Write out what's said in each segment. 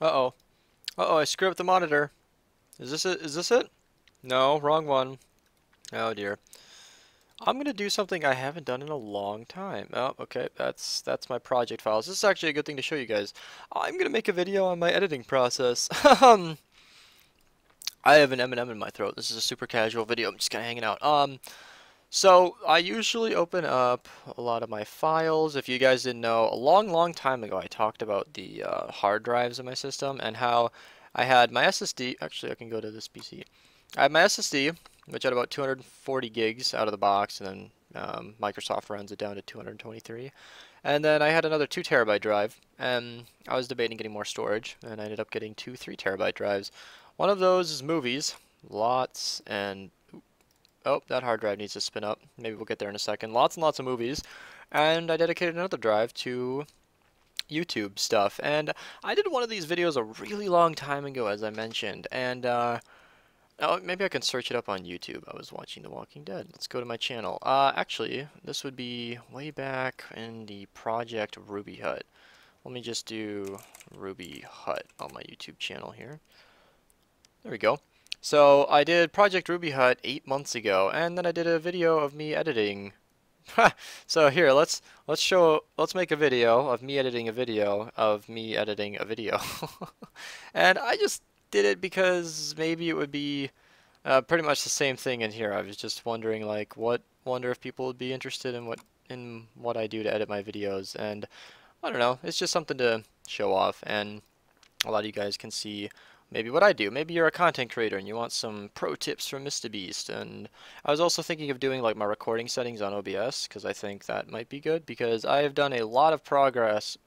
Uh-oh. Uh-oh, I screwed up the monitor. Is this it? Is this it? No, wrong one. Oh dear. I'm gonna do something I haven't done in a long time. Oh, okay, that's my project files. This is actually a good thing to show you guys. I'm gonna make a video on my editing process. I have an M&M in my throat. This is a super casual video. I'm just kinda hanging out. So I usually open up a lot of my files. If you guys didn't know, a long time ago I talked about the hard drives in my system and how I had my SSD. Actually, I can go to this PC. I had my SSD, which had about 240 gigs out of the box, and then Microsoft runs it down to 223. And then I had another 2 terabyte drive, and I was debating getting more storage, and I ended up getting two 3 terabyte drives. One of those is movies, lots, and oh, that hard drive needs to spin up. Maybe we'll get there in a second. Lots and lots of movies. And I dedicated another drive to YouTube stuff. And I did one of these videos a really long time ago, as I mentioned. And, oh, maybe I can search it up on YouTube. I was watching The Walking Dead. Let's go to my channel. Actually, this would be way back in the Project Ruby Hut. Let me just do Ruby Hut on my YouTube channel here. There we go. So I did Project Ruby Hut 8 months ago, and then I did a video of me editing. So here, let's make a video of me editing a video of me editing a video. And I just did it because maybe it would be pretty much the same thing in here. I was just wondering, like, wonder if people would be interested in what I do to edit my videos, and I don't know, it's just something to show off, and a lot of you guys can see maybe what I do. Maybe you're a content creator and you want some pro tips from MrBeast. And I was also thinking of doing like my recording settings on OBS because I think that might be good because I have done a lot of progress.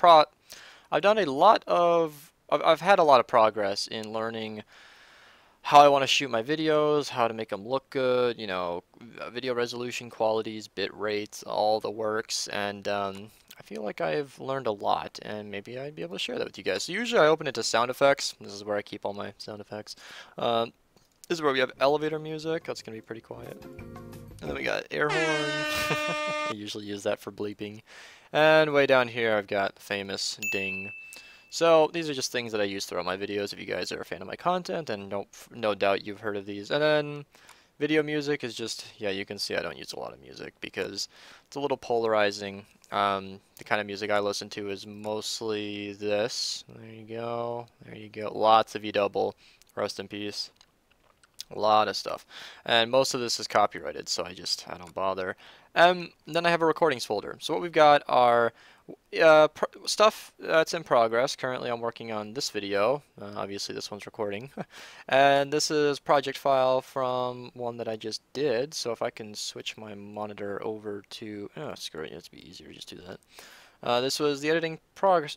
I've done a lot of I've had a lot of progress in learning how I want to shoot my videos, how to make them look good, you know, video resolution qualities, bit rates, all the works, and I feel like I've learned a lot, and maybe I'd be able to share that with you guys. So usually I open it to sound effects. This is where I keep all my sound effects. This is where we have elevator music. That's going to be pretty quiet. And then we got air horn. I usually use that for bleeping. And way down here I've got the famous ding. So these are just things that I use throughout my videos if you guys are a fan of my content, and no doubt you've heard of these. And then video music is just, yeah, you can see I don't use a lot of music because it's a little polarizing. The kind of music I listen to is mostly this. There you go. There you go. Lots of E-double. Rest in peace. A lot of stuff. And most of this is copyrighted, so I don't bother. Then I have a recordings folder. So what we've got are stuff that's in progress. Currently I'm working on this video. Obviously this one's recording. And this is project file from one that I just did. So if I can switch my monitor over to, oh screw it, it's be easier, just do that. This was the editing process,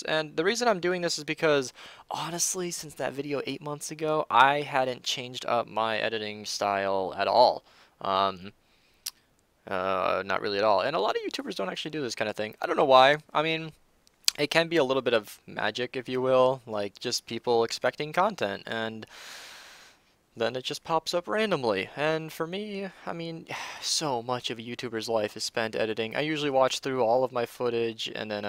and the reason I'm doing this is because honestly, since that video 8 months ago, I hadn't changed up my editing style at all. Not really at all. And a lot of YouTubers don't actually do this kind of thing. I don't know why. I mean, it can be a little bit of magic, if you will, like just people expecting content, and then it just pops up randomly. And for me, I mean, so much of a YouTuber's life is spent editing. I usually watch through all of my footage, and then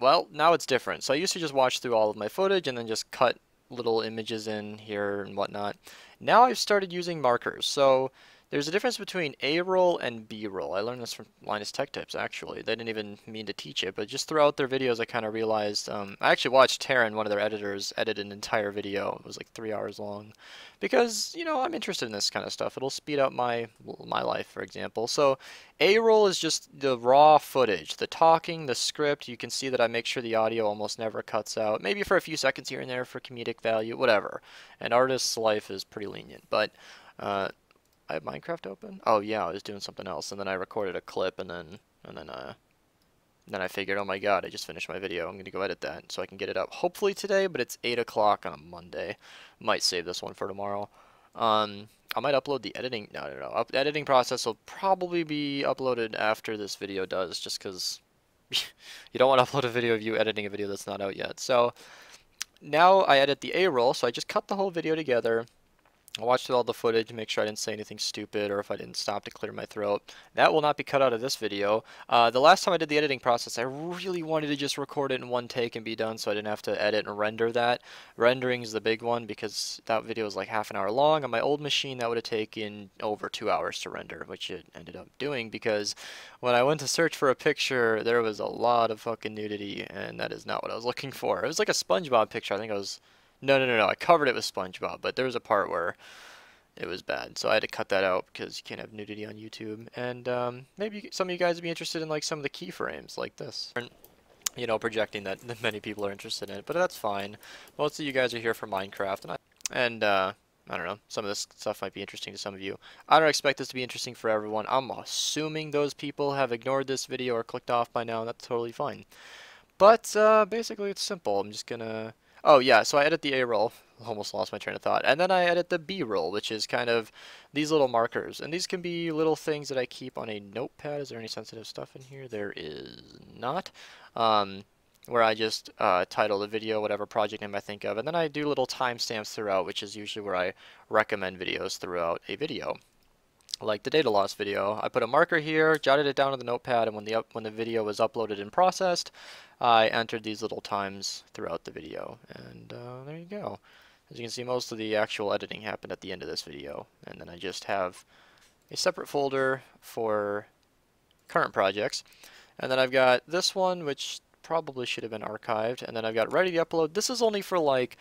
well, now it's different. So I used to just watch through all of my footage and then just cut little images in here and whatnot. Now I've started using markers. So there's a difference between A-roll and B-roll. I learned this from Linus Tech Tips, actually. They didn't even mean to teach it, but just throughout their videos I kind of realized, I actually watched Taryn, one of their editors, edit an entire video. It was like 3 hours long. Because, you know, I'm interested in this kind of stuff. It'll speed up my life, for example. So A-roll is just the raw footage, the talking, the script. You can see that I make sure the audio almost never cuts out. Maybe for a few seconds here and there for comedic value, whatever. An artist's life is pretty lenient, but I have Minecraft open? Oh yeah, I was doing something else, and then I recorded a clip, and then I figured, oh my god, I just finished my video. I'm gonna go edit that so I can get it up hopefully today, but it's 8 o'clock on a Monday. Might save this one for tomorrow. I might upload the editing. No. The editing process will probably be uploaded after this video does, just because you don't want to upload a video of you editing a video that's not out yet. So now I edit the A-roll, so I just cut the whole video together. I watched through all the footage to make sure I didn't say anything stupid or if I didn't stop to clear my throat. That will not be cut out of this video. The last time I did the editing process, I really wanted to just record it in one take and be done so I didn't have to edit and render that. Rendering is the big one because that video was like half an hour long. On my old machine, that would have taken over 2 hours to render, which it ended up doing because when I went to search for a picture, there was a lot of fucking nudity, and that is not what I was looking for. It was like a SpongeBob picture. I think I was... No. I covered it with SpongeBob, but there was a part where it was bad, so I had to cut that out because you can't have nudity on YouTube. And maybe some of you guys would be interested in like some of the keyframes like this. You know, projecting that many people are interested in it, but that's fine. Most of you guys are here for Minecraft, and I don't know, some of this stuff might be interesting to some of you. I don't expect this to be interesting for everyone. I'm assuming those people have ignored this video or clicked off by now, and that's totally fine. But basically it's simple. I'm just gonna... Oh yeah, so I edit the A roll. Almost lost my train of thought. And then I edit the B roll, which is kind of these little markers. And these can be little things that I keep on a notepad. Is there any sensitive stuff in here? There is not. Where I just title the video, whatever project name I think of. And then I do little timestamps throughout, which is usually where I recommend videos throughout a video. Like the data loss video, I put a marker here, jotted it down on the notepad, and when the video was uploaded and processed, I entered these little times throughout the video, and there you go. As you can see, most of the actual editing happened at the end of this video, and then I just have a separate folder for current projects, and then I've got this one, which probably should have been archived, and then I've got ready to upload. This is only for like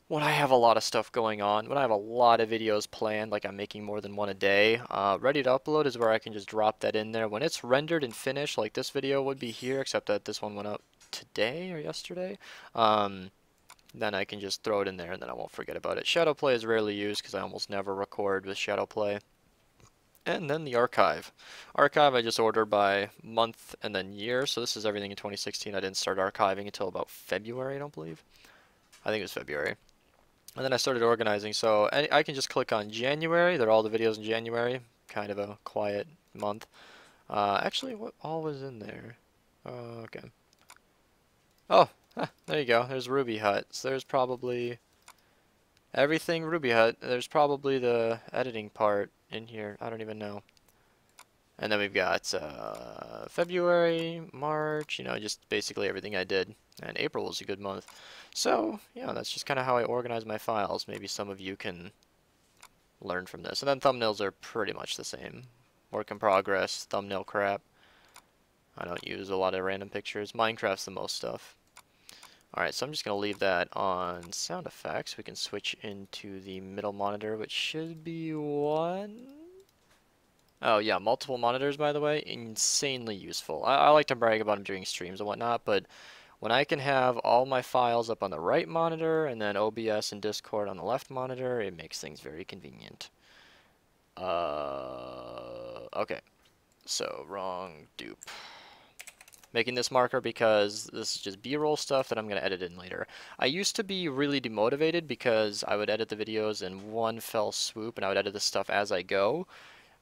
when I have a lot of stuff going on, when I have a lot of videos planned, like I'm making more than one a day, ready to upload is where I can just drop that in there. When it's rendered and finished, like this video would be here, except that this one went up today or yesterday, then I can just throw it in there and then I won't forget about it. Shadowplay is rarely used because I almost never record with Shadowplay. And then the archive. Archive I just order by month and then year, so this is everything in 2016. I didn't start archiving until about February, I don't believe. I think it was February. And then I started organizing, so I can just click on January. They're all the videos in January. Kind of a quiet month. Actually, what all was in there? Okay. Oh, there you go. There's Ruby Hut. So there's probably everything Ruby Hut. There's probably the editing part in here. I don't even know. And then we've got February, March, you know, just basically everything I did. And April was a good month. So, yeah, that's just kind of how I organize my files. Maybe some of you can learn from this. And then thumbnails are pretty much the same. Work in progress, thumbnail crap. I don't use a lot of random pictures. Minecraft's the most stuff. Alright, so I'm just going to leave that on sound effects. We can switch into the middle monitor, which should be one. Oh yeah, multiple monitors, by the way, insanely useful. I like to brag about them during streams and whatnot, but when I can have all my files up on the right monitor and then OBS and Discord on the left monitor, it makes things very convenient. Okay, so wrong dupe. Making this marker because this is just B-roll stuff that I'm going to edit in later. I used to be really demotivated because I would edit the videos in one fell swoop and I would edit the stuff as I go.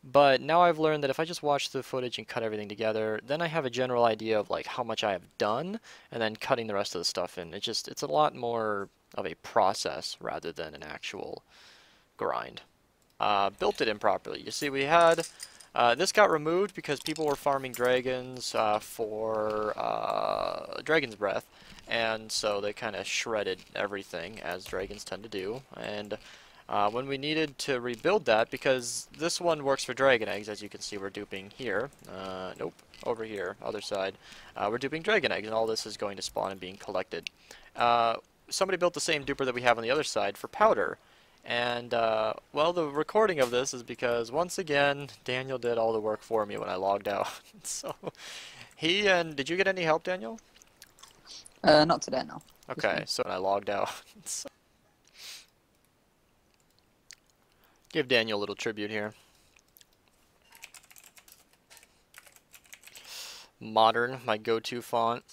But now I've learned that if I just watch the footage and cut everything together, then I have a general idea of like how much I have done, and then cutting the rest of the stuff in. It's a lot more of a process rather than an actual grind. Built it improperly. You see, we had this got removed because people were farming dragons for Dragon's Breath, and so they kind of shredded everything as dragons tend to do. And when we needed to rebuild that, because this one works for dragon eggs, as you can see we're duping here. Nope, over here, other side. We're duping dragon eggs, and all this is going to spawn and being collected. Somebody built the same duper that we have on the other side for powder. And, well, the recording of this is because, once again, Daniel did all the work for me when I logged out. So, did you get any help, Daniel? Not today, no. Okay, so when I logged out. So, give Daniel a little tribute here. Modern, my go-to font.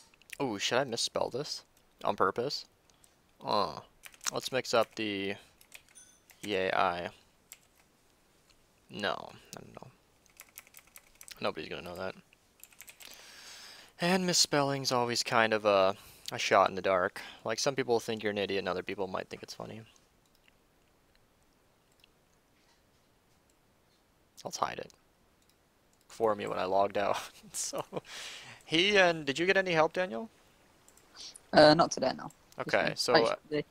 Ooh, should I misspell this? On purpose? Let's mix up the EAI. No, I don't know. Nobody's gonna know that. And misspelling's always kind of a shot in the dark. Like, some people think you're an idiot and other people might think it's funny. Let's hide it for me when I logged out. So did you get any help, Daniel? Not today, no. Just Okay, me. so Actually,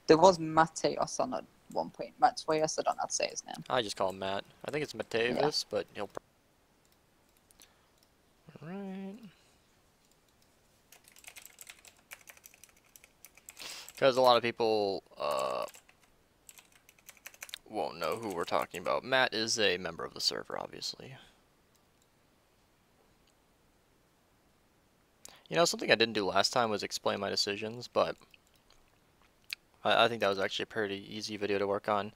there was Mateos on at one point. Mateos, I don't know how to say his name. I just call him Matt. I think it's Yeah. Matavis, but he'll. Alright. Because a lot of people won't know who we're talking about. Matt is a member of the server, obviously. You know, something I didn't do last time was explain my decisions, but I think that was actually a pretty easy video to work on.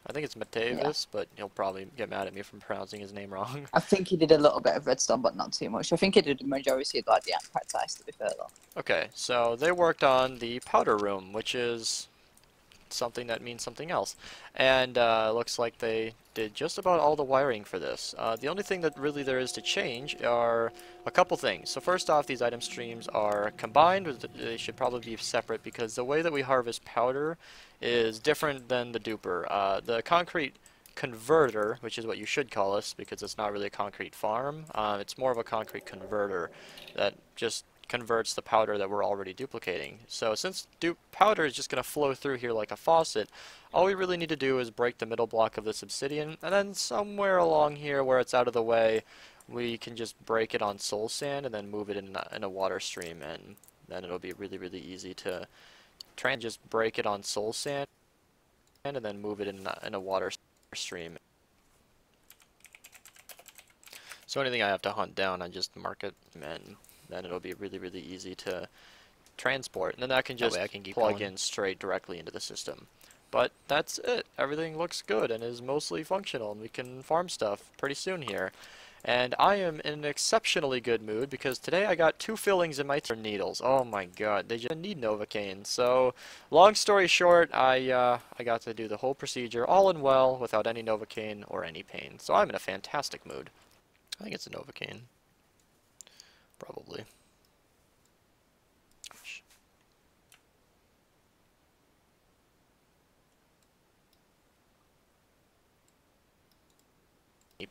I think it's Yeah. Matavis, but he'll probably get mad at me for pronouncing his name wrong. I think he did a little bit of redstone, but not too much. I think he did the majority of like the practice, to be fair though. Okay, so they worked on the powder room, which is something that means something else. And looks like they did just about all the wiring for this. The only thing that really there is to change are a couple things. So first off, these item streams are combined. They should probably be separate because the way that we harvest powder is different than the duper. The concrete converter, which is what you should call us because it's not really a concrete farm, it's more of a concrete converter that just converts the powder that we're already duplicating. So since powder is just going to flow through here like a faucet, all we really need to do is break the middle block of this obsidian, and then somewhere along here where it's out of the way, we can just break it on soul sand and then move it in a water stream, and then it'll be really, really easy to try and just break it on soul sand and then move it in a water stream. So anything I have to hunt down, I just mark it, and then it'll be really, really easy to transport. And then I can just plug in straight directly into the system. But that's it. Everything looks good and is mostly functional, and we can farm stuff pretty soon here. And I am in an exceptionally good mood because today I got 2 fillings in my needles. Oh my god, they just need Novocaine. So, long story short, I got to do the whole procedure all in well without any Novocaine or any pain. So I'm in a fantastic mood. I think it's a Novocaine. Probably.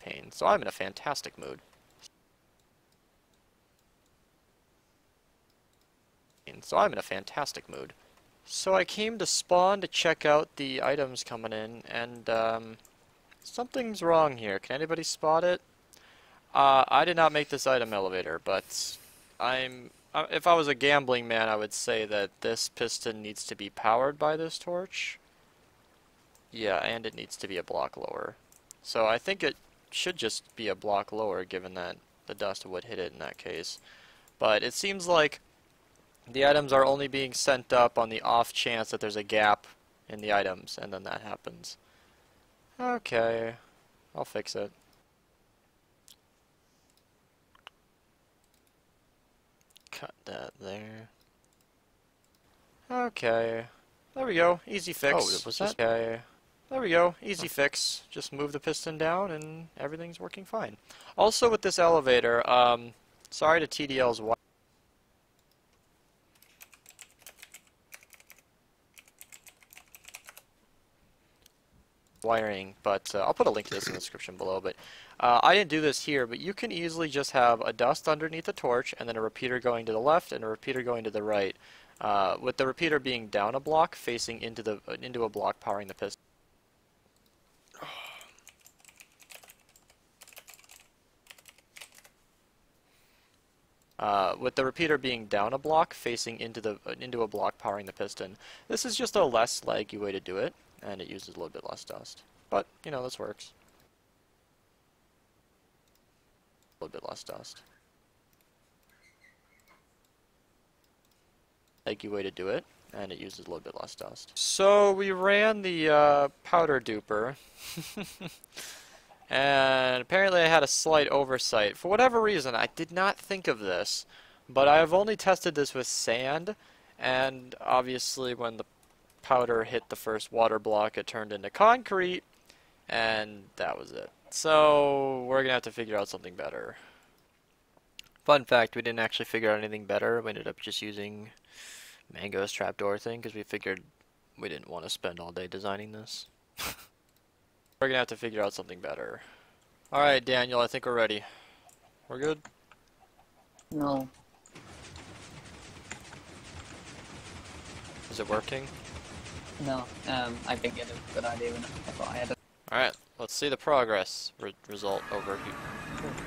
Pain. So I'm in a fantastic mood. So I'm in a fantastic mood. So I came to spawn to check out the items coming in, and something's wrong here. Can anybody spot it? I did not make this item elevator, but if I was a gambling man, I would say that this piston needs to be powered by this torch. Yeah, and it needs to be a block lower. So I think it should just be a block lower, given that the dust would hit it in that case. But it seems like the items are only being sent up on the off chance that there's a gap in the items, and then that happens. Okay, I'll fix it. Cut that there. Okay, there we go, easy fix. Oh, was that? Okay. There we go, easy fix. Just move the piston down and everything's working fine. Also with this elevator, sorry to TDL's wiring, but I'll put a link to this in the description below, but I didn't do this here, but you can easily just have a dust underneath the torch and then a repeater going to the left and a repeater going to the right, with the repeater being down a block facing into a block powering the piston. With the repeater being down a block facing into a block powering the piston. This is just a less laggy way to do it, and it uses a little bit less dust. But, you know, this works. A little bit less dust. Laggy way to do it, and it uses a little bit less dust. So we ran the powder duper. And apparently I had a slight oversight. For whatever reason, I did not think of this, but I have only tested this with sand, and obviously when the powder hit the first water block, it turned into concrete, and that was it. So we're gonna have to figure out something better. Fun fact, we didn't actually figure out anything better. We ended up just using Mango's trapdoor thing, because we figured we didn't want to spend all day designing this. We're gonna have to figure out something better. Alright, Daniel, I think we're ready. We're good? No. Is it working? No. I think you had a good idea when I thought I had a Alright, let's see the progress result over here.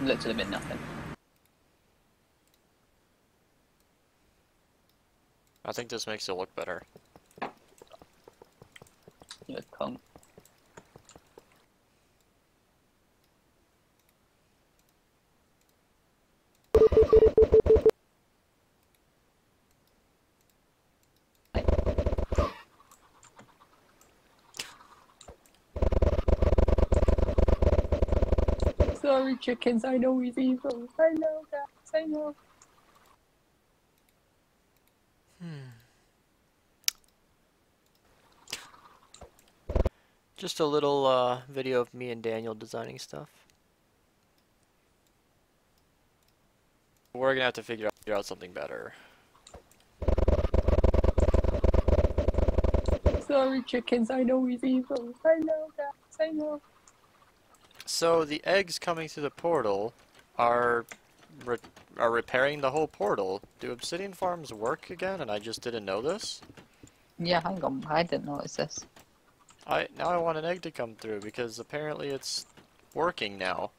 literally been nothing. I think this makes it look better. You had come. Sorry, chickens. I know he's evil. I know, guys. I know. Just a little video of me and Daniel designing stuff. We're gonna have to figure out something better. Sorry, chickens. I know he's evil. I know, guys. I know. So the eggs coming through the portal are repairing the whole portal. Do obsidian farms work again? And I just didn't know this. Yeah, hang on. I didn't notice this. Now I want an egg to come through because apparently it's working now.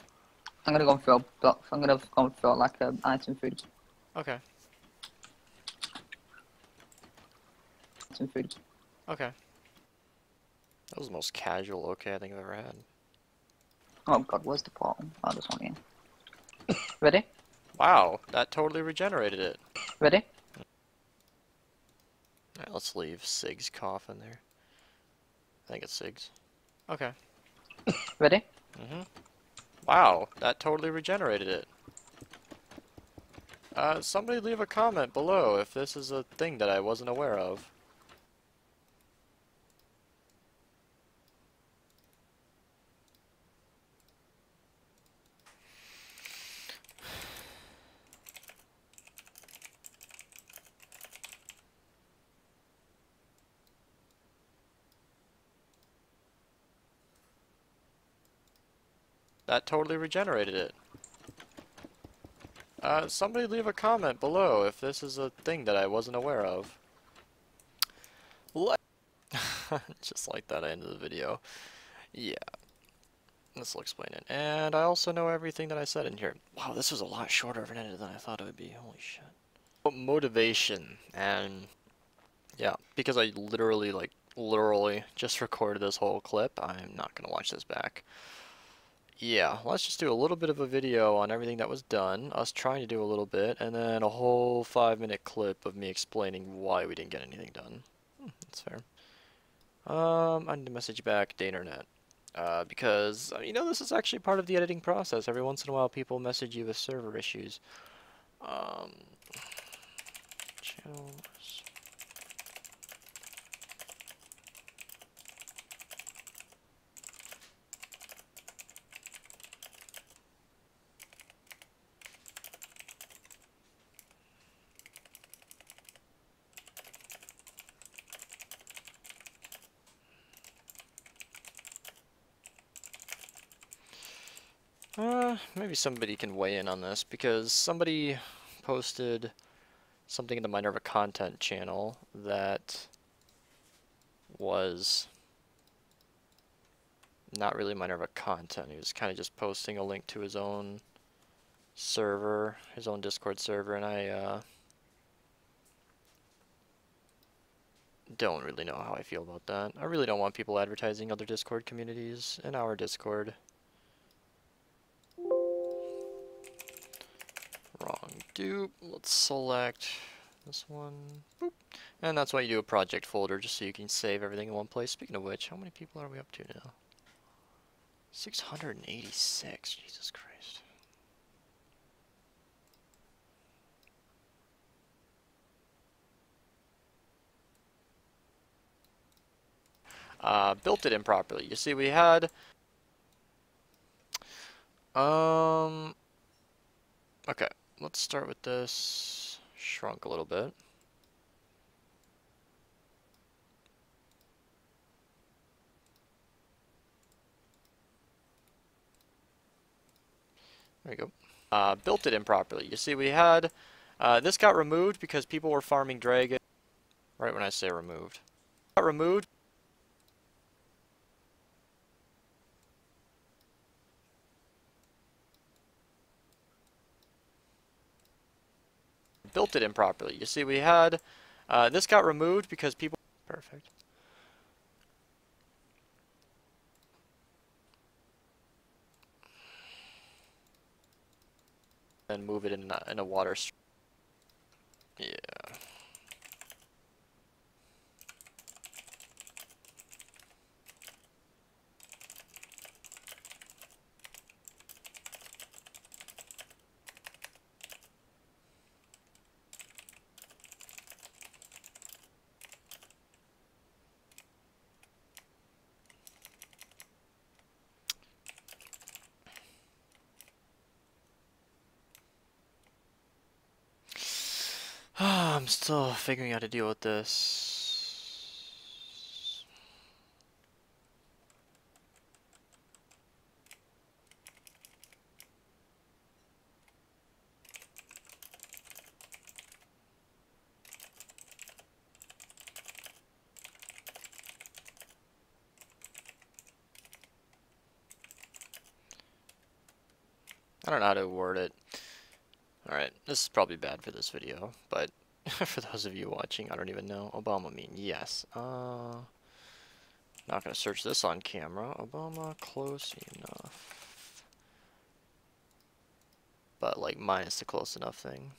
I'm gonna go and fill. I'm gonna go and fill like item food. Okay. Item food. Okay. That was the most casual okay I think I've ever had. Oh god, where's the portal? Oh, there's one here. Ready? Wow, that totally regenerated it. Ready? Alright, let's leave Sig's cough in there. I think it's Sig's. Okay. Ready? Wow, that totally regenerated it. Somebody leave a comment below if this is a thing that I wasn't aware of. That totally regenerated it. Somebody leave a comment below if this is a thing that I wasn't aware of. Just like that, I ended the video. Yeah. This will explain it. And I also know everything that I said in here. Wow, this was a lot shorter of an edit than I thought it would be. Holy shit. Motivation. And yeah, because I literally just recorded this whole clip, I'm not going to watch this back. Yeah, let's just do a little bit of a video on everything that was done, us trying to do a little bit, and then a whole 5-minute clip of me explaining why we didn't get anything done. That's fair. I need to message back Danernet. Because, you know, this is actually part of the editing process. Every once in a while people message you with server issues. Channels. Maybe somebody can weigh in on this, because somebody posted something in the Minerva content channel that was not really Minerva content. He was kind of just posting a link to his own server, his own Discord server, and I don't really know how I feel about that. I really don't want people advertising other Discord communities in our Discord. Wrong dupe. Let's select this one. Boop. And that's why you do a project folder, just so you can save everything in one place. Speaking of which, how many people are we up to now? 686. Jesus Christ. Built it improperly. You see, we had okay, let's start with this. Shrunk a little bit. There we go. Built it improperly. You see, we had this got removed because people were farming dragon. Right when I say removed, got removed. Built it improperly. You see, we had this got removed because people. Perfect. And move it in a water stream. Yeah. I'm still figuring out how to deal with this. I don't know how to word it. Alright, this is probably bad for this video, but for those of you watching, I don't even know. Obama mean yes. Not gonna search this on camera. Obama close enough. But like minus the close enough thing.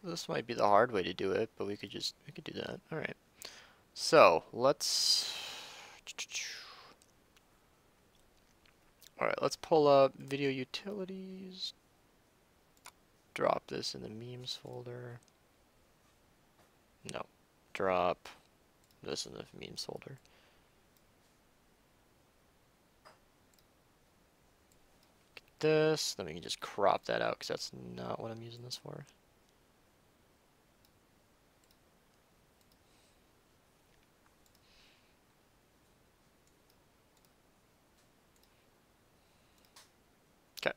This might be the hard way to do it, but we could do that. Alright. So let's Alright, let's pull up video utilities. Drop this in the memes folder. No. Drop this in the memes folder. Get this, then we can just crop that out because that's not what I'm using this for. Okay.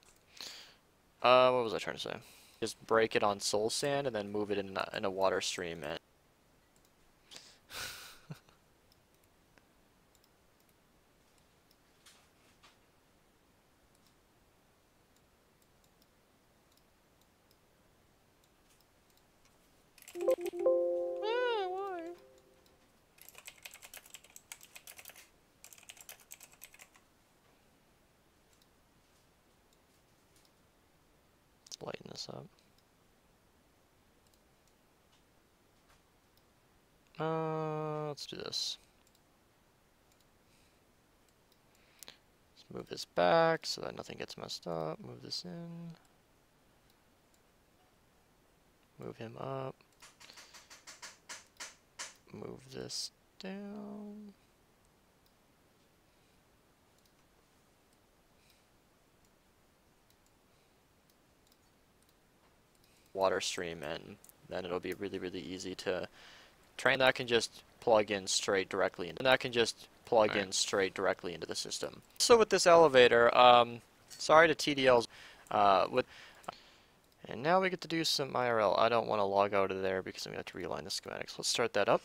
What was I trying to say? Just break it on soul sand and then move it in a water stream and why? Let's lighten this up. Let's do this. Let's move this back so that nothing gets messed up. Move this in. Move him up. Move this down. Water stream in. Then it'll be really, really easy to train. That can just plug in straight directly into. And that can just plug in straight directly into the system. So with this elevator, sorry to TDLs, and now we get to do some IRL. I don't want to log out of there because I'm going to have to realign the schematics. Let's start that up.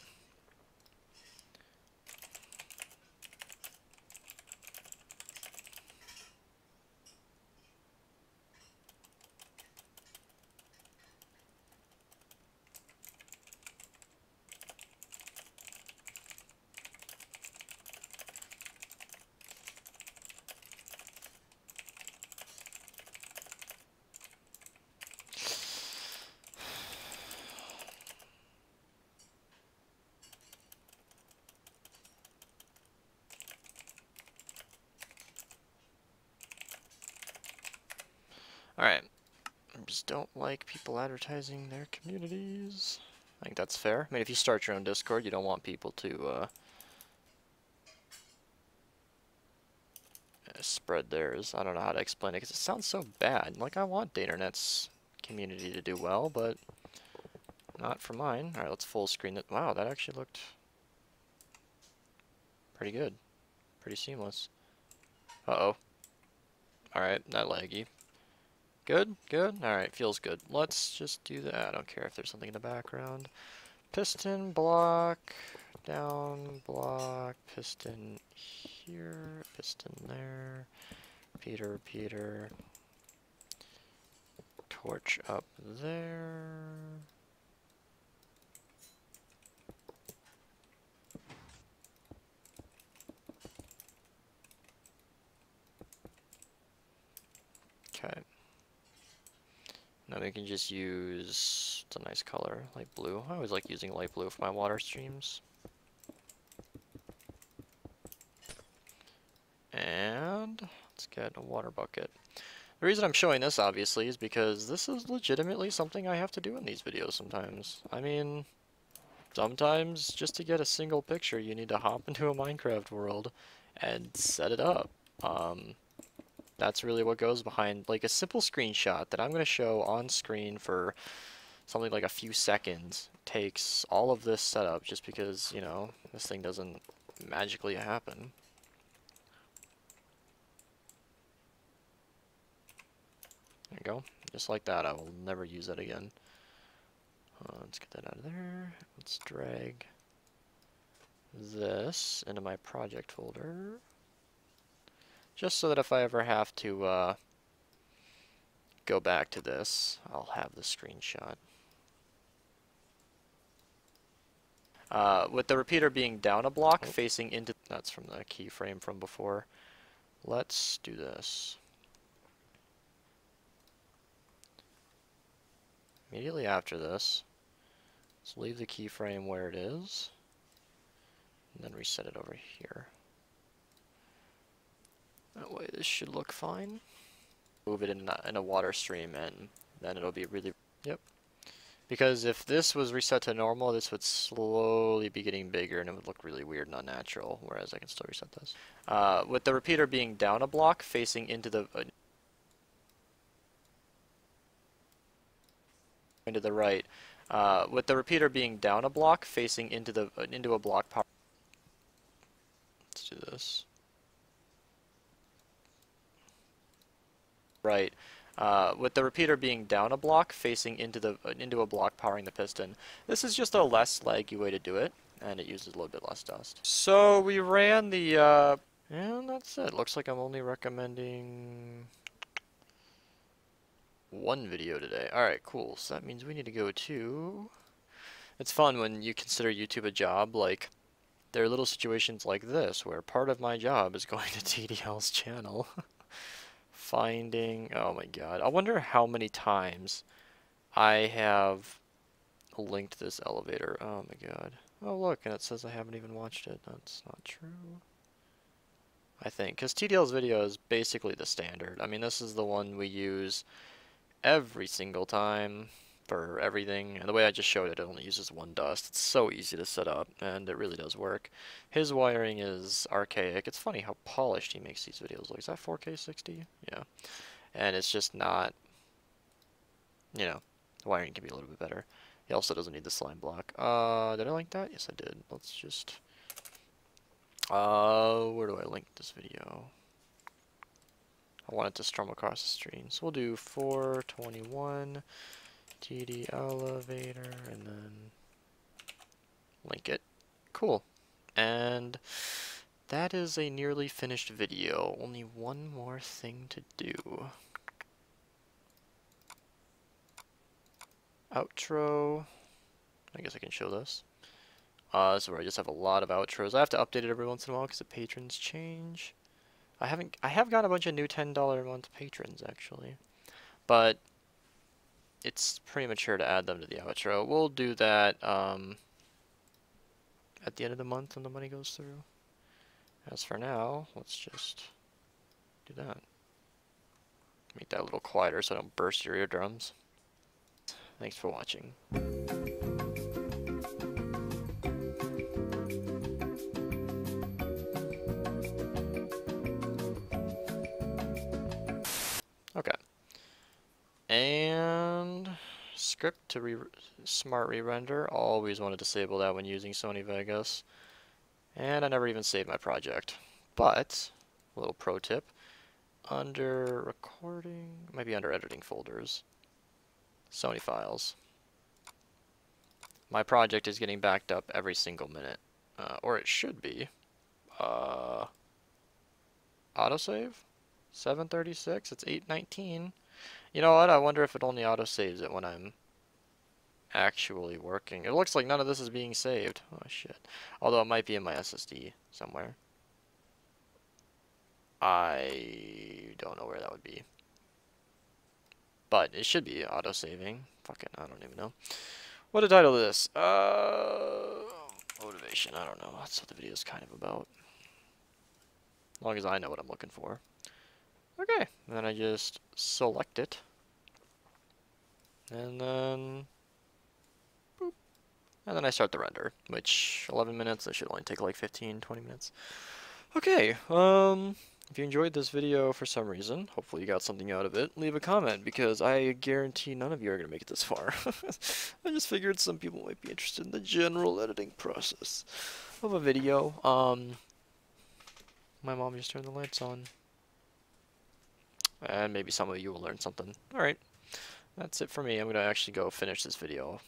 Alright. I just don't like people advertising their communities. I think that's fair. I mean, if you start your own Discord, you don't want people to spread theirs. I don't know how to explain it because it sounds so bad. Like, I want Daternet's community to do well, but not for mine. Alright, let's full screen it. Wow, that actually looked pretty good. Pretty seamless. Uh-oh. Alright, not laggy. Good, good. Alright, feels good. Let's just do that. I don't care if there's something in the background. Piston block, down block, piston here, piston there, Peter, torch up there. Okay. Now we can just use, it's a nice color, light blue. I always like using light blue for my water streams. And let's get a water bucket. The reason I'm showing this, obviously, is because this is legitimately something I have to do in these videos sometimes. I mean, sometimes just to get a single picture, you need to hop into a Minecraft world and set it up. That's really what goes behind, like, a simple screenshot that I'm going to show on screen for something like a few seconds takes all of this setup just because, you know, this thing doesn't magically happen. There you go. Just like that. I will never use that again. Let's get that out of there. Let's drag this into my project folder. Just so that if I ever have to go back to this, I'll have the screenshot. With the repeater being down a block facing into... That's from the keyframe from before. Let's do this. Immediately after this, let's leave the keyframe where it is, and then reset it over here. That way this should look fine. Move it in a water stream, and then it'll be really... Yep. Because if this was reset to normal, this would slowly be getting bigger, and it would look really weird and unnatural, whereas I can still reset this. With the repeater being down a block, facing into the... into the right. With the repeater being down a block, facing into the into a block power. Let's do this. Right. With the repeater being down a block, facing into a block powering the piston. This is just a less laggy way to do it, and it uses a little bit less dust. So we ran the and that's it. Looks like I'm only recommending one video today. Alright, cool. So that means we need to go to... It's fun when you consider YouTube a job, like, there are little situations like this, where part of my job is going to TDL's channel. Finding... Oh my god. I wonder how many times I have linked this elevator. Oh my god. Oh look, and it says I haven't even watched it. That's not true. I think, because TDL's video is basically the standard. I mean, this is the one we use every single time for everything, and the way I just showed it, it only uses one dust. It's so easy to set up, and it really does work. His wiring is archaic. It's funny how polished he makes these videos look. Is that 4K 60? Yeah. And it's just not, you know, the wiring can be a little bit better. He also doesn't need the slime block. Did I link that? Yes, I did. Let's just, where do I link this video? I want it to strum across the screen. So we'll do 421 TD elevator and then link it. Cool. And that is a nearly finished video. Only one more thing to do. Outro. I guess I can show this. This is where I just have a lot of outros. I have to update it every once in a while because the patrons change. I have got a bunch of new $10 a month patrons actually, but it's premature to add them to the outro. We'll do that at the end of the month when the money goes through. As for now, let's just do that. Make that a little quieter so I don't burst your eardrums. Thanks for watching. Okay. And script to smart re-render. Always want to disable that when using Sony Vegas. And I never even saved my project. But, a little pro tip, under recording, maybe under editing folders. Sony files. My project is getting backed up every single minute, or it should be. Autosave? 736, it's 819. You know what, I wonder if it only autosaves it when I'm actually working. It looks like none of this is being saved. Oh shit. Although it might be in my SSD somewhere. I don't know where that would be. But it should be auto-saving. Fuck it, I don't even know. What to title this? Motivation, I don't know. That's what the video is kind of about. As long as I know what I'm looking for. Okay, and then I just select it. And then... boop. And then I start the render, which 11 minutes, that should only take like 15, 20 minutes. Okay, if you enjoyed this video for some reason, hopefully you got something out of it, leave a comment, because I guarantee none of you are going to make it this far. I just figured some people might be interested in the general editing process of a video. My mom just turned the lights on. And maybe some of you will learn something. Alright, that's it for me. I'm going to actually go finish this video.